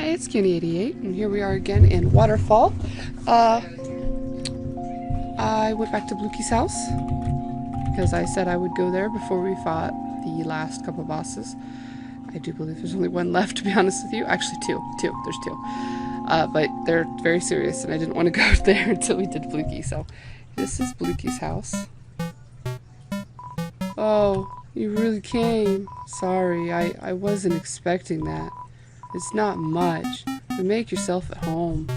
Hey, it's Kenny88, and here we are again in Waterfall. I went back to Blukey's house, because I said I would go there before we fought the last couple bosses. I do believe there's only one left, to be honest with you. Actually, there's two. But they're very serious, and I didn't want to go there until we did Blukey, so this is Blukey's house. Oh, you really came. Sorry, I wasn't expecting that. It's not much, but make yourself at home.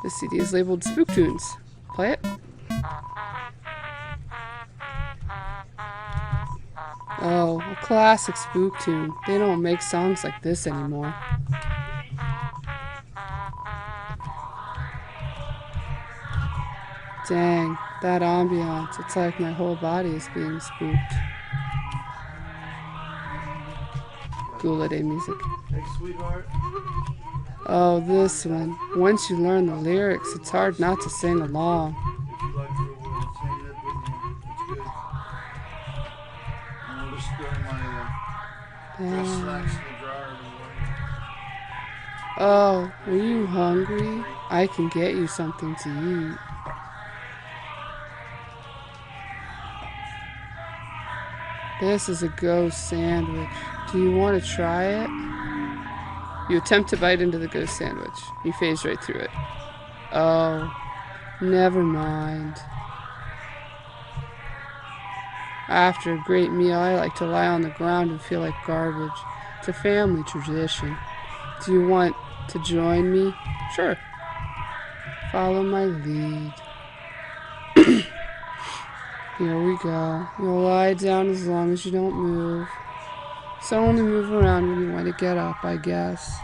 This CD is labeled Spook Tunes. Play it. Oh, a classic spook tune. They don't make songs like this anymore. Dang, that ambiance. It's like my whole body is being spooked. Cool holiday music. Hey, sweetheart. Oh, this one. Once you learn the lyrics, it's hard not to sing along. If you like to sing it with me, it's good. I'm just throwing my dress slacks in the dryer. Oh, are you hungry? I can get you something to eat. This is a ghost sandwich. Do you want to try it? You attempt to bite into the ghost sandwich. You phase right through it. Oh, never mind. After a great meal, I like to lie on the ground and feel like garbage. It's a family tradition. Do you want to join me? Sure. Follow my lead. Here we go. You'll lie down as long as you don't move. So only move around when you want to get up, I guess.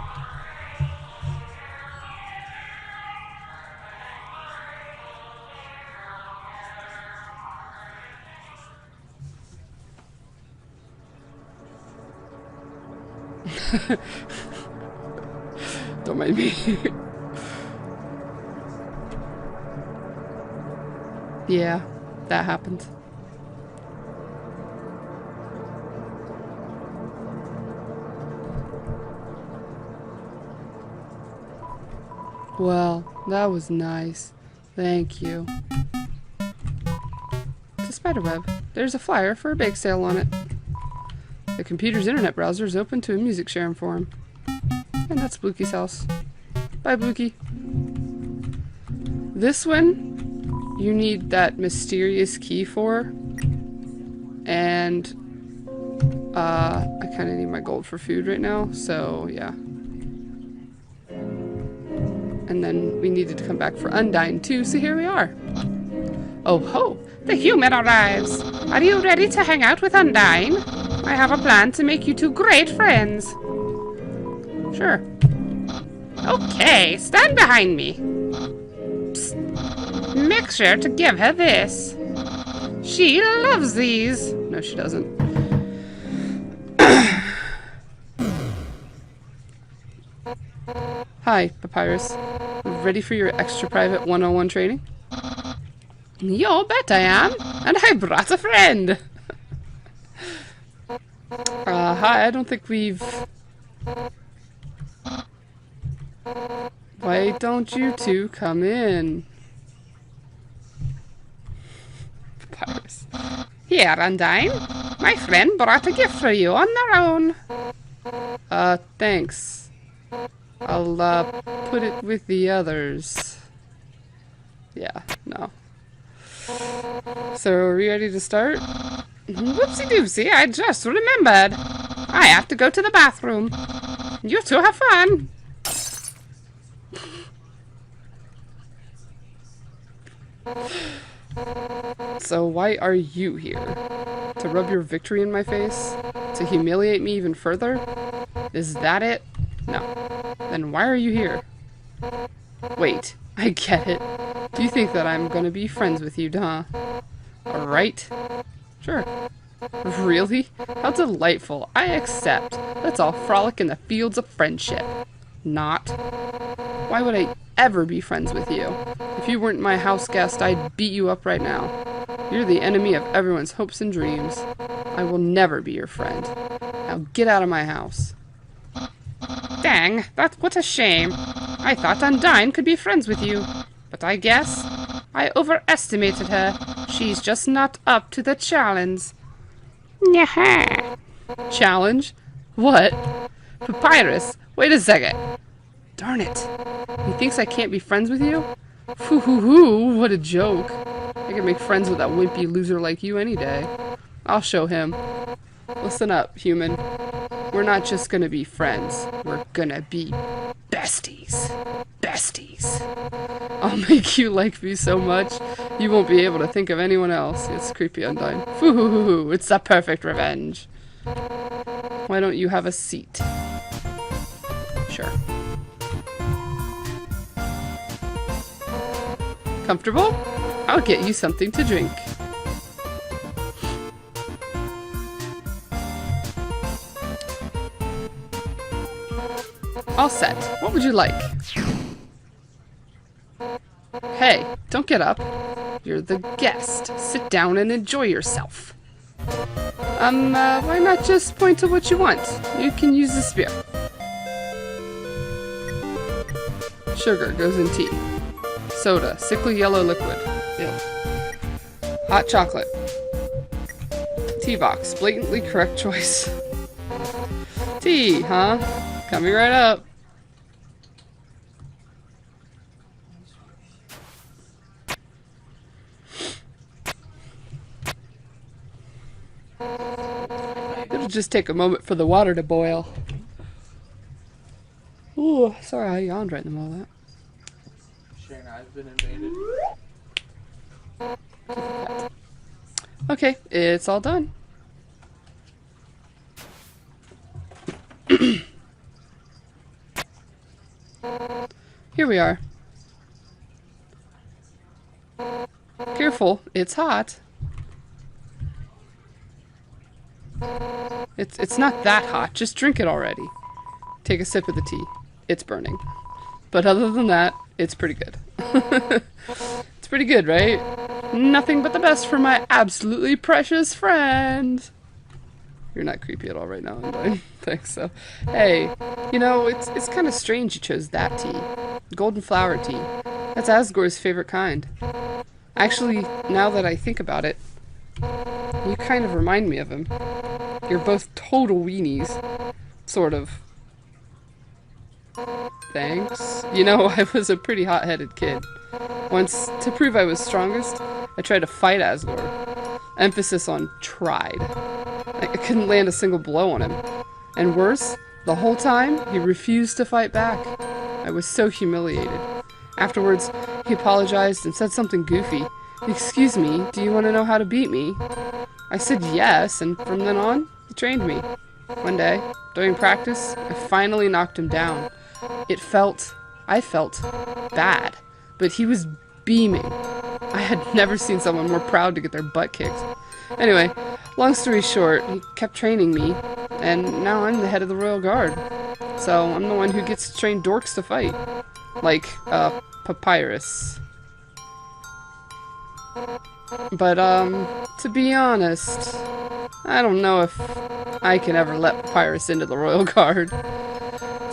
Don't mind me. Yeah, that happened. Well, that was nice. Thank you. It's a spiderweb. There's a flyer for a bake sale on it. The computer's internet browser is open to a music sharing forum. And that's Blukey's house. Bye, Blukey. This one, you need that mysterious key for. And, I kind of need my gold for food right now, so yeah. And then we needed to come back for Undyne too, so here we are. Oh ho! The human arrives! Are you ready to hang out with Undyne? I have a plan to make you two great friends. Sure. Okay, stand behind me. Psst. Make sure to give her this. She loves these. No, she doesn't. Hi, Papyrus. Ready for your extra private 101 training? You bet I am, and I brought a friend. Hi, I don't think we've... Why don't you two come in? Papyrus. Here, Undyne. My friend brought a gift for you on their own. Thanks. I'll, put it with the others. Yeah, no. So, are we ready to start? Whoopsie doopsie, I just remembered. I have to go to the bathroom. You two have fun. So, why are you here? To rub your victory in my face? To humiliate me even further? Is that it? No. Then why are you here? Wait, I get it. Do you think that I'm gonna be friends with you, huh? Alright. Sure. Really? How delightful. I accept. Let's all frolic in the fields of friendship. Not. Why would I ever be friends with you? If you weren't my house guest, I'd beat you up right now. You're the enemy of everyone's hopes and dreams. I will never be your friend. Now get out of my house. Dang, what a shame. I thought Undyne could be friends with you. But I guess I overestimated her. She's just not up to the challenge. Nyaha. Challenge? What? Papyrus, wait a second. Darn it. He thinks I can't be friends with you? Hoo-hoo-hoo, what a joke. I can make friends with that wimpy loser like you any day. I'll show him. Listen up, human. We're not just gonna be friends. We're gonna be besties. Besties. I'll make you like me so much, you won't be able to think of anyone else. It's creepy, Undyne. Foo-hoo-hoo-hoo, it's the perfect revenge. Why don't you have a seat? Sure. Comfortable? I'll get you something to drink. All set. What would you like? Hey, don't get up. You're the guest. Sit down and enjoy yourself. Why not just point to what you want? You can use the spear. Sugar goes in tea. Soda, sickly yellow liquid. Ew. Hot chocolate. Tea box, blatantly correct choice. Tea, huh? Coming right up. It'll just take a moment for the water to boil. Ooh, sorry I yawned right in the middle of that. Sharon, I've been invaded. Okay, it's all done. Here we are. Careful, it's hot. It's not that hot. Just drink it already. Take a sip of the tea. It's burning. But other than that, it's pretty good. It's pretty good, right? Nothing but the best for my absolutely precious friend. You're not creepy at all right now, Undyne. Thanks, so. Hey, you know, it's kind of strange you chose that tea. Golden flower tea. That's Asgore's favorite kind. Actually, now that I think about it, you kind of remind me of him. You're both total weenies. Sort of. Thanks. You know, I was a pretty hot-headed kid. Once, to prove I was strongest, I tried to fight Asgore. Emphasis on tried. I couldn't land a single blow on him. And worse, the whole time, he refused to fight back. I was so humiliated. Afterwards, he apologized and said something goofy. Excuse me, do you want to know how to beat me? I said yes, and from then on, he trained me. One day, during practice, I finally knocked him down. I felt bad, but he was beaming. I had never seen someone more proud to get their butt kicked. Anyway, long story short, he kept training me, and now I'm the head of the Royal Guard. So I'm the one who gets to train dorks to fight. Like, Papyrus. But, to be honest, I don't know if I can ever let Papyrus into the Royal Guard.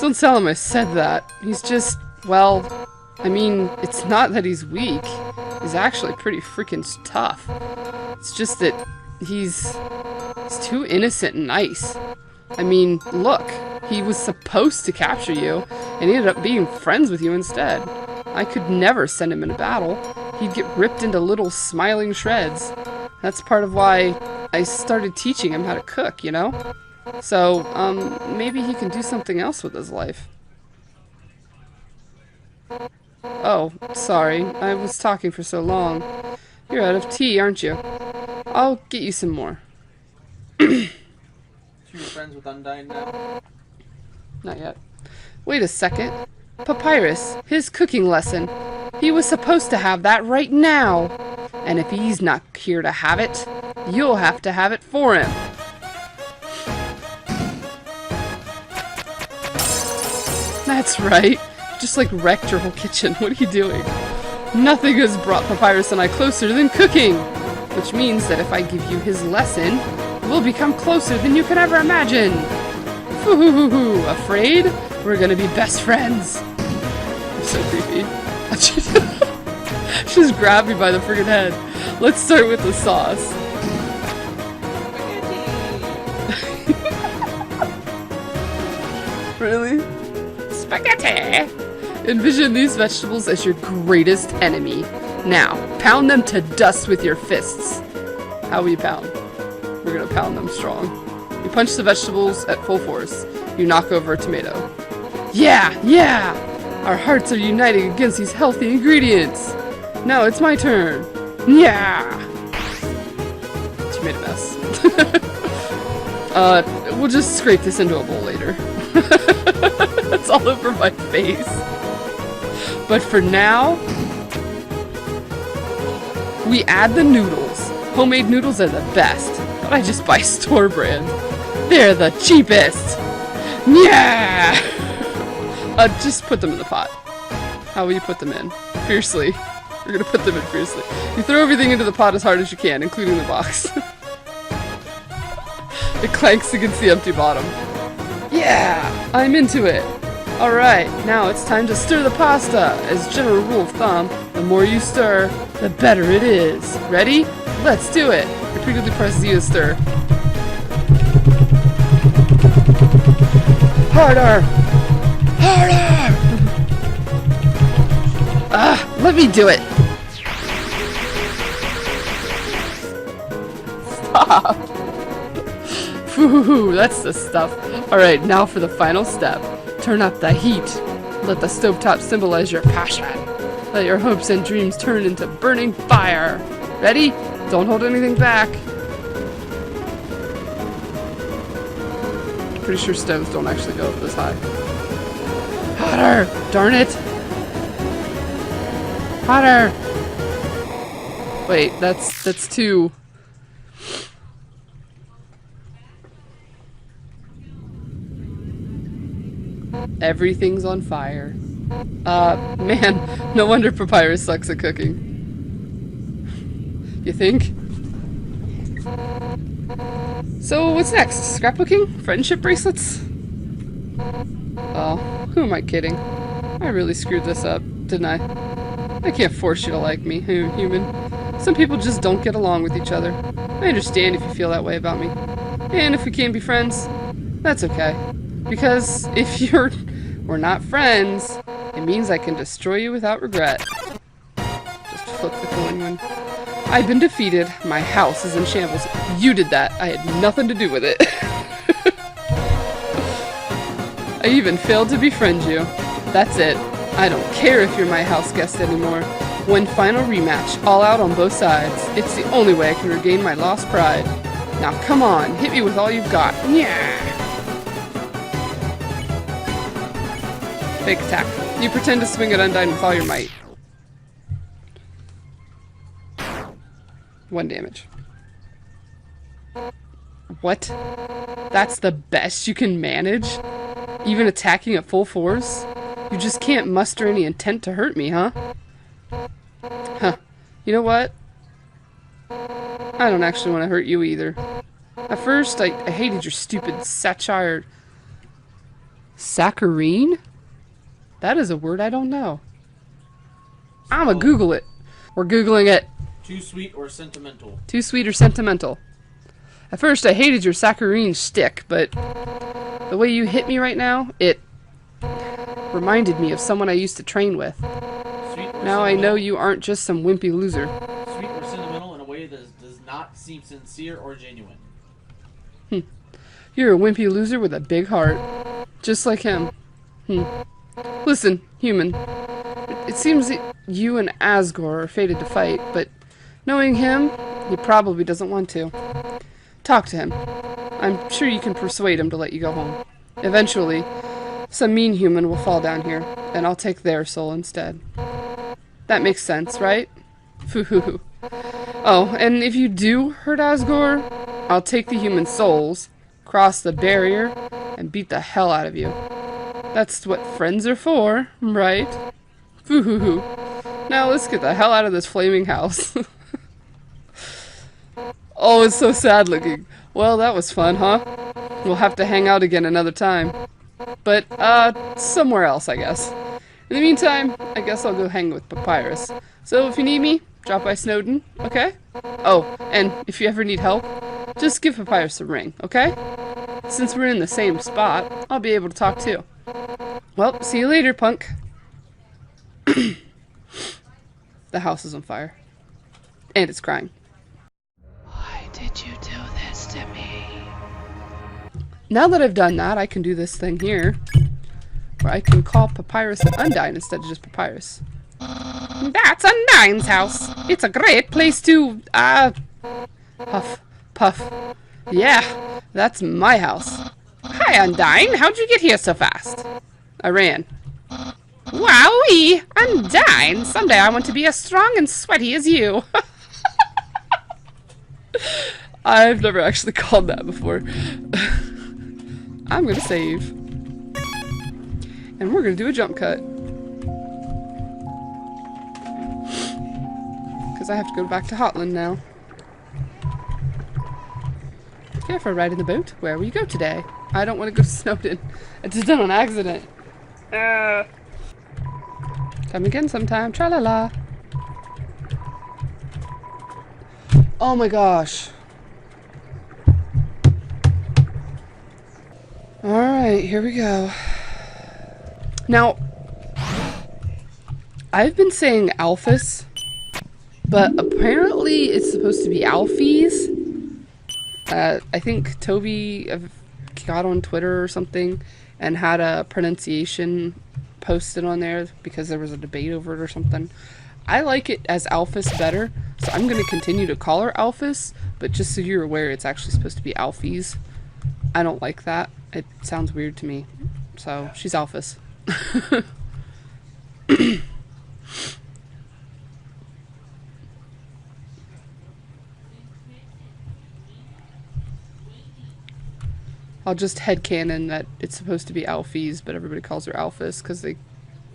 Don't tell him I said that. He's just, well, I mean, it's not that he's weak. He's actually pretty freaking tough. It's just that he's too innocent and nice. I mean, look, he was supposed to capture you, and he ended up being friends with you instead. I could never send him into battle. He'd get ripped into little smiling shreds. That's part of why I started teaching him how to cook, you know? So, maybe he can do something else with his life. Oh, sorry. I was talking for so long. You're out of tea, aren't you? I'll get you some more. So you're friends with Undyne now? Not yet. Wait a second. Papyrus, his cooking lesson. He was supposed to have that right now. And if he's not here to have it, you'll have to have it for him. That's right. Just like wrecked your whole kitchen. What are you doing? Nothing has brought Papyrus and I closer than cooking. Which means that if I give you his lesson, we'll become closer than you could ever imagine. Foo-hoo-hoo-hoo. Afraid? We're gonna be best friends. You're so creepy. She just grabbed me by the friggin' head. Let's start with the sauce. Really? Spaghetti! Envision these vegetables as your greatest enemy. Now, pound them to dust with your fists. How we pound? We're gonna pound them strong. You punch the vegetables at full force. You knock over a tomato. Yeah! Yeah! Our hearts are uniting against these healthy ingredients. Now it's my turn. Yeah! She made a mess. We'll just scrape this into a bowl later. It's all over my face. But for now, we add the noodles. Homemade noodles are the best, but I just buy store brand. They're the cheapest. Yeah! Just put them in the pot. How will you put them in? Fiercely. We're gonna put them in fiercely. You throw everything into the pot as hard as you can, including the box. It clanks against the empty bottom. Yeah! I'm into it! Alright, now it's time to stir the pasta. As general rule of thumb, the more you stir, the better it is. Ready? Let's do it! Repeatedly press Z to stir. Harder! Harder! Let me do it! Stop! Whew, that's the stuff. Alright, now for the final step. Turn up the heat. Let the stovetop symbolize your passion. Let your hopes and dreams turn into burning fire. Ready? Don't hold anything back. Pretty sure stoves don't actually go up this high. Hotter! Darn it! Hotter! Wait, that's two. Everything's on fire. Man, no wonder Papyrus sucks at cooking. You think? So, what's next? Scrapbooking? Friendship bracelets? Oh, who am I kidding? I really screwed this up, didn't I? I can't force you to like me, human. Some people just don't get along with each other. I understand if you feel that way about me. And if we can't be friends, that's okay. Because if we're not friends, it means I can destroy you without regret. Just flip the coin when... I've been defeated. My house is in shambles. You did that. I had nothing to do with it. I even failed to befriend you. That's it. I don't care if you're my house guest anymore. One final rematch, all out on both sides. It's the only way I can regain my lost pride. Now come on, hit me with all you've got. Yeah. Fake attack. You pretend to swing at Undyne with all your might. 1 damage. What? That's the best you can manage? Even attacking at full force? You just can't muster any intent to hurt me, huh? Huh. You know what? I don't actually want to hurt you either. At first, I hated your stupid satire... Saccharine? That is a word I don't know. I'ma Google it. We're Googling it. Too sweet or sentimental? Too sweet or sentimental. At first, I hated your saccharine shtick, but the way you hit me right now, it reminded me of someone I used to train with. Now I know you aren't just some wimpy loser. Sweet or sentimental in a way that does not seem sincere or genuine. You're a wimpy loser with a big heart. Just like him. Listen, human. It seems that you and Asgore are fated to fight, but knowing him, he probably doesn't want to. Talk to him. I'm sure you can persuade him to let you go home. Eventually, some mean human will fall down here, and I'll take their soul instead. That makes sense, right? Foo-hoo-hoo. Oh, and if you do hurt Asgore, I'll take the human souls, cross the barrier, and beat the hell out of you. That's what friends are for, right? Foo-hoo-hoo. Now let's get the hell out of this flaming house. Oh, it's so sad looking. Well, that was fun, huh? We'll have to hang out again another time. But, somewhere else, I guess. In the meantime, I guess I'll go hang with Papyrus. So if you need me, drop by Snowden, okay? Oh, and if you ever need help, just give Papyrus a ring, okay? Since we're in the same spot, I'll be able to talk too. Well, see you later, punk. The house is on fire. And it's crying. Why did you do this to me? Now that I've done that, I can do this thing here. Where I can call Papyrus and Undyne instead of just Papyrus. That's Undyne's house. It's a great place to, puff, puff. Yeah, that's my house. Hi, Undyne. How'd you get here so fast? I ran. Wowee! Undyne! Someday I want to be as strong and sweaty as you. I've never actually called that before. I'm gonna save. And we're gonna do a jump cut. Because I have to go back to Hotland now. Care for a ride in the boat? Where will you go today? I don't want to go to Snowden. I did that on accident. Come again sometime. Tra-la-la. Oh my gosh. Alright, here we go. Now, I've been saying Alphys, but apparently it's supposed to be Alphys. I think Toby got on Twitter or something and had a pronunciation posted on there because there was a debate over it or something. I like it as Alphys better, so I'm going to continue to call her Alphys, but just so you're aware, it's actually supposed to be Alphys. I don't like that. It sounds weird to me. So, she's Alphys. I'll just headcanon that it's supposed to be Alphys, but everybody calls her Alphys because they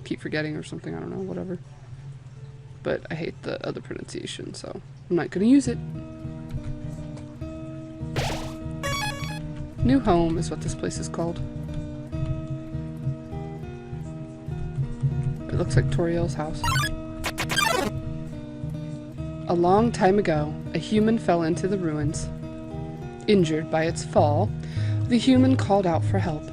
keep forgetting or something. I don't know, whatever. But I hate the other pronunciation, so I'm not going to use it. New Home is what this place is called. It looks like Toriel's house. A long time ago, a human fell into the ruins. Injured by its fall, the human called out for help.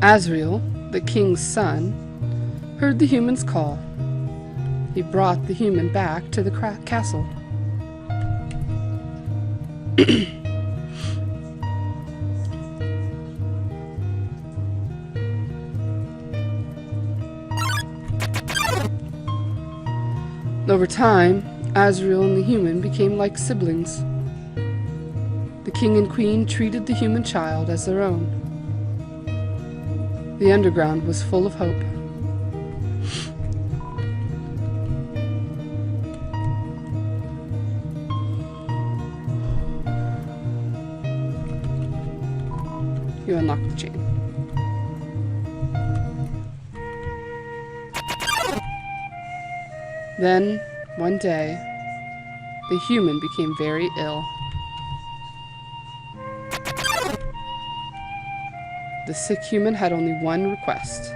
Azrael, the king's son, heard the human's call. He brought the human back to the castle. Over time, Azrael and the human became like siblings. The king and queen treated the human child as their own. The underground was full of hope. You unlock the chain. Then, one day, the human became very ill. The sick human had only one request: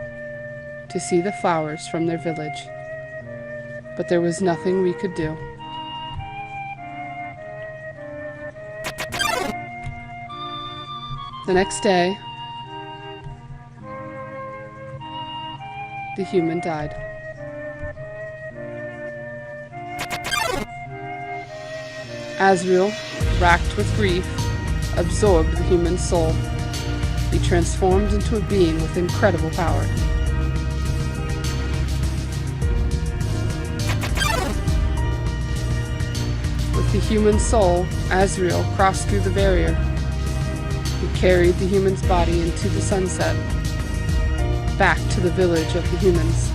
to see the flowers from their village. But there was nothing we could do. The next day, the human died. Azrael, racked with grief, absorbed the human soul. He transformed into a being with incredible power. With the human soul, Azrael crossed through the barrier. He carried the human's body into the sunset, back to the village of the humans.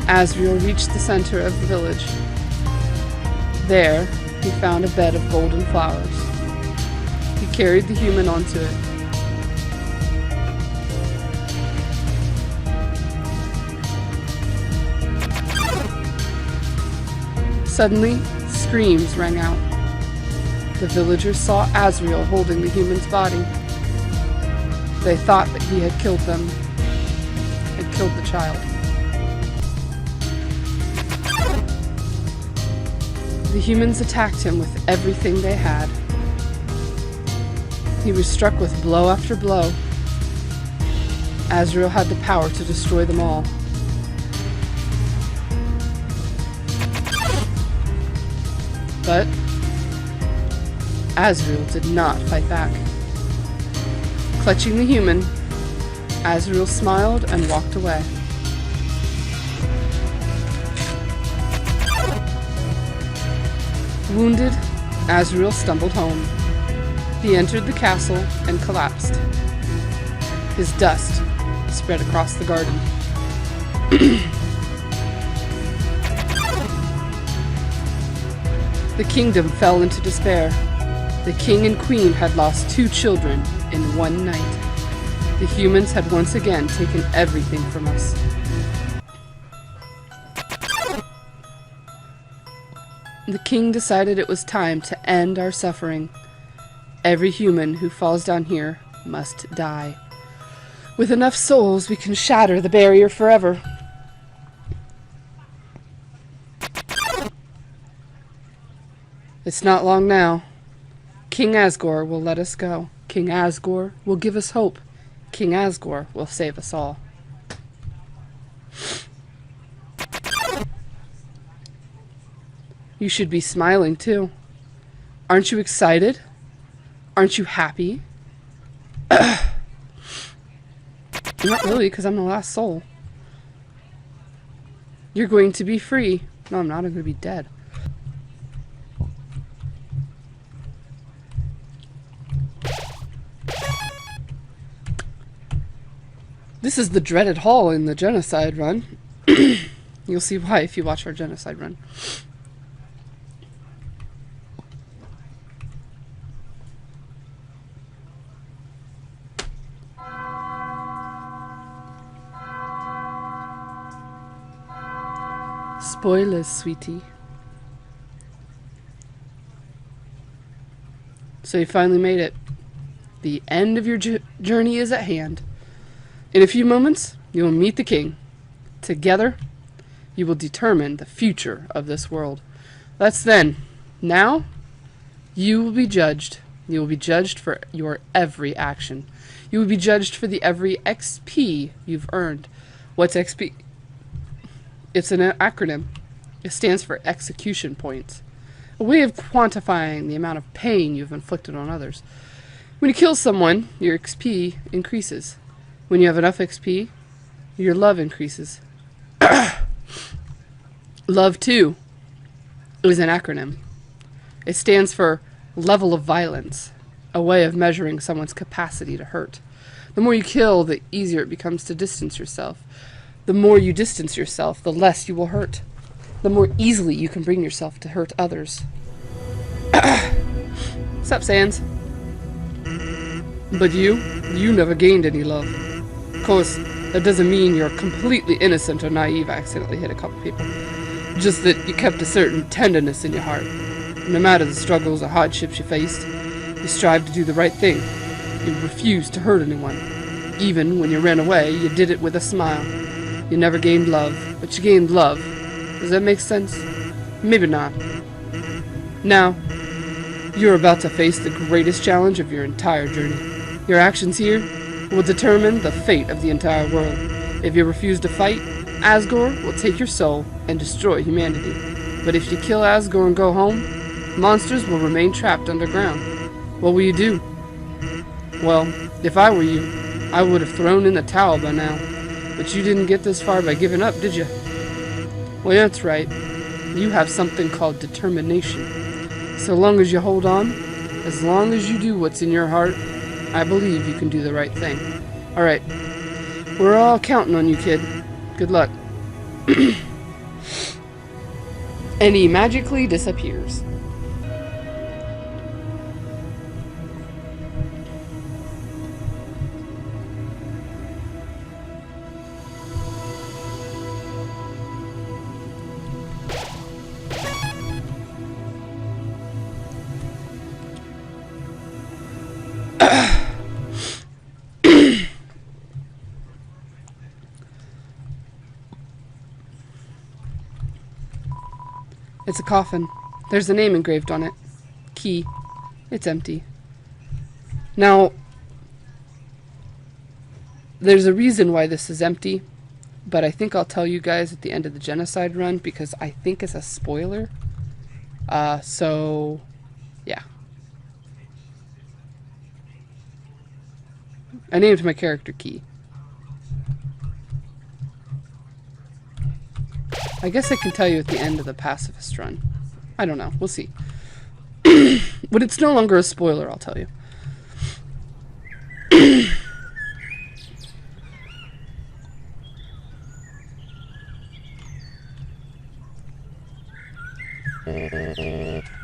Azrael reached the center of the village. There, he found a bed of golden flowers. He carried the human onto it. Suddenly, screams rang out. The villagers saw Azrael holding the human's body. They thought that he had killed them, had killed the child. The humans attacked him with everything they had. He was struck with blow after blow. Azrael had the power to destroy them all. But Azrael did not fight back. Clutching the human, Azrael smiled and walked away. Wounded, Azrael stumbled home. He entered the castle and collapsed. His dust spread across the garden. The kingdom fell into despair. The king and queen had lost 2 children in one night. The humans had once again taken everything from us. The king decided it was time to end our suffering. Every human who falls down here must die. With enough souls, we can shatter the barrier forever. It's not long now. King Asgore will let us go. King Asgore will give us hope. King Asgore will save us all. You should be smiling too. Aren't you excited? Aren't you happy? Not really, because I'm the last soul. You're going to be free. No, I'm not. I'm going to be dead. This is the dreaded hall in the genocide run. You'll see why if you watch our genocide run. Spoilers, sweetie. So you finally made it. The end of your journey is at hand. In a few moments, you will meet the king. Together, you will determine the future of this world. That's then. Now, you will be judged. You will be judged for your every action. You will be judged for the every XP you've earned. What's XP? It's an acronym. It stands for execution points. A way of quantifying the amount of pain you've inflicted on others. When you kill someone, your XP increases. When you have enough XP, your love increases. Love, too, is an acronym. It stands for level of violence, a way of measuring someone's capacity to hurt. The more you kill, the easier it becomes to distance yourself. The more you distance yourself, the less you will hurt. The more easily you can bring yourself to hurt others. What's up, Sans? But you never gained any love. Of course, that doesn't mean you're completely innocent or naive. I accidentally hit a couple people. Just that you kept a certain tenderness in your heart. No matter the struggles or hardships you faced, you strived to do the right thing. You refused to hurt anyone. Even when you ran away, you did it with a smile. You never gained love, but you gained love. Does that make sense? Maybe not. Now, you're about to face the greatest challenge of your entire journey. Your actions here will determine the fate of the entire world. If you refuse to fight, Asgore will take your soul and destroy humanity. But if you kill Asgore and go home, monsters will remain trapped underground. What will you do? Well, if I were you, I would have thrown in the towel by now. But you didn't get this far by giving up, did you? Well, that's right. You have something called determination. So long as you hold on, as long as you do what's in your heart, I believe you can do the right thing. Alright. We're all counting on you, kid. Good luck. And he magically disappears. It's a coffin. There's a name engraved on it. Key. It's empty. Now, there's a reason why this is empty, but I think I'll tell you guys at the end of the genocide run because I think it's a spoiler. So, yeah. I named my character Key. I guess I can tell you at the end of the Pacifist run. I don't know. We'll see. But it's no longer a spoiler, I'll tell you.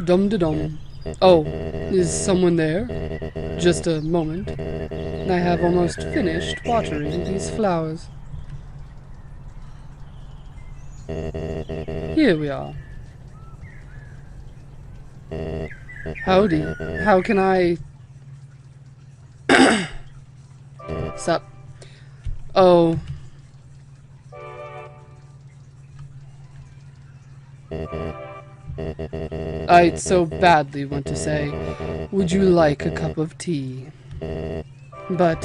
Dum-de-dum. Oh, is someone there? Just a moment. I have almost finished watering these flowers. Here we are. Howdy. How can I... Sup? Oh. I so badly want to say, would you like a cup of tea? But,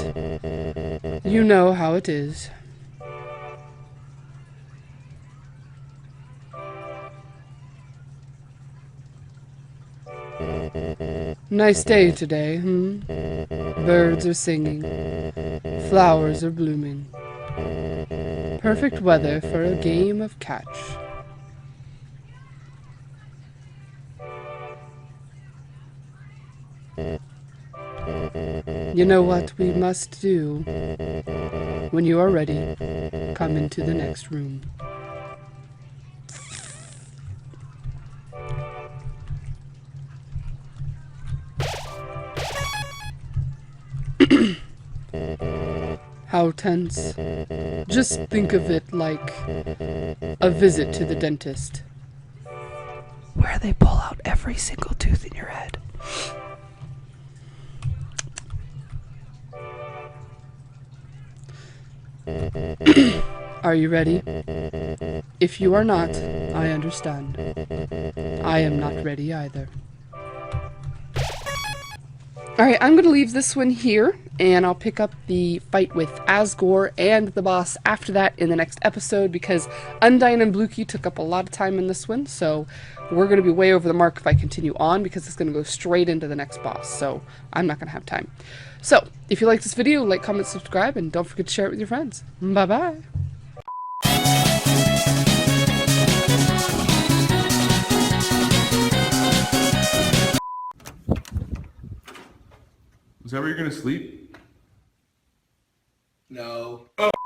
you know how it is. Nice day today, Birds are singing. Flowers are blooming. Perfect weather for a game of catch. You know what we must do? When you are ready, come into the next room. How tense. Just think of it like a visit to the dentist, where they pull out every single tooth in your head. Are you ready? If you are not, I understand. I am not ready either. Alright, I'm going to leave this one here, and I'll pick up the fight with Asgore and the boss after that in the next episode, because Undyne and Bluekey took up a lot of time in this one, so we're going to be way over the mark if I continue on, because it's going to go straight into the next boss, so I'm not going to have time. So, if you like this video, like, comment, subscribe, and don't forget to share it with your friends. Bye-bye! Is that where you're gonna sleep? No.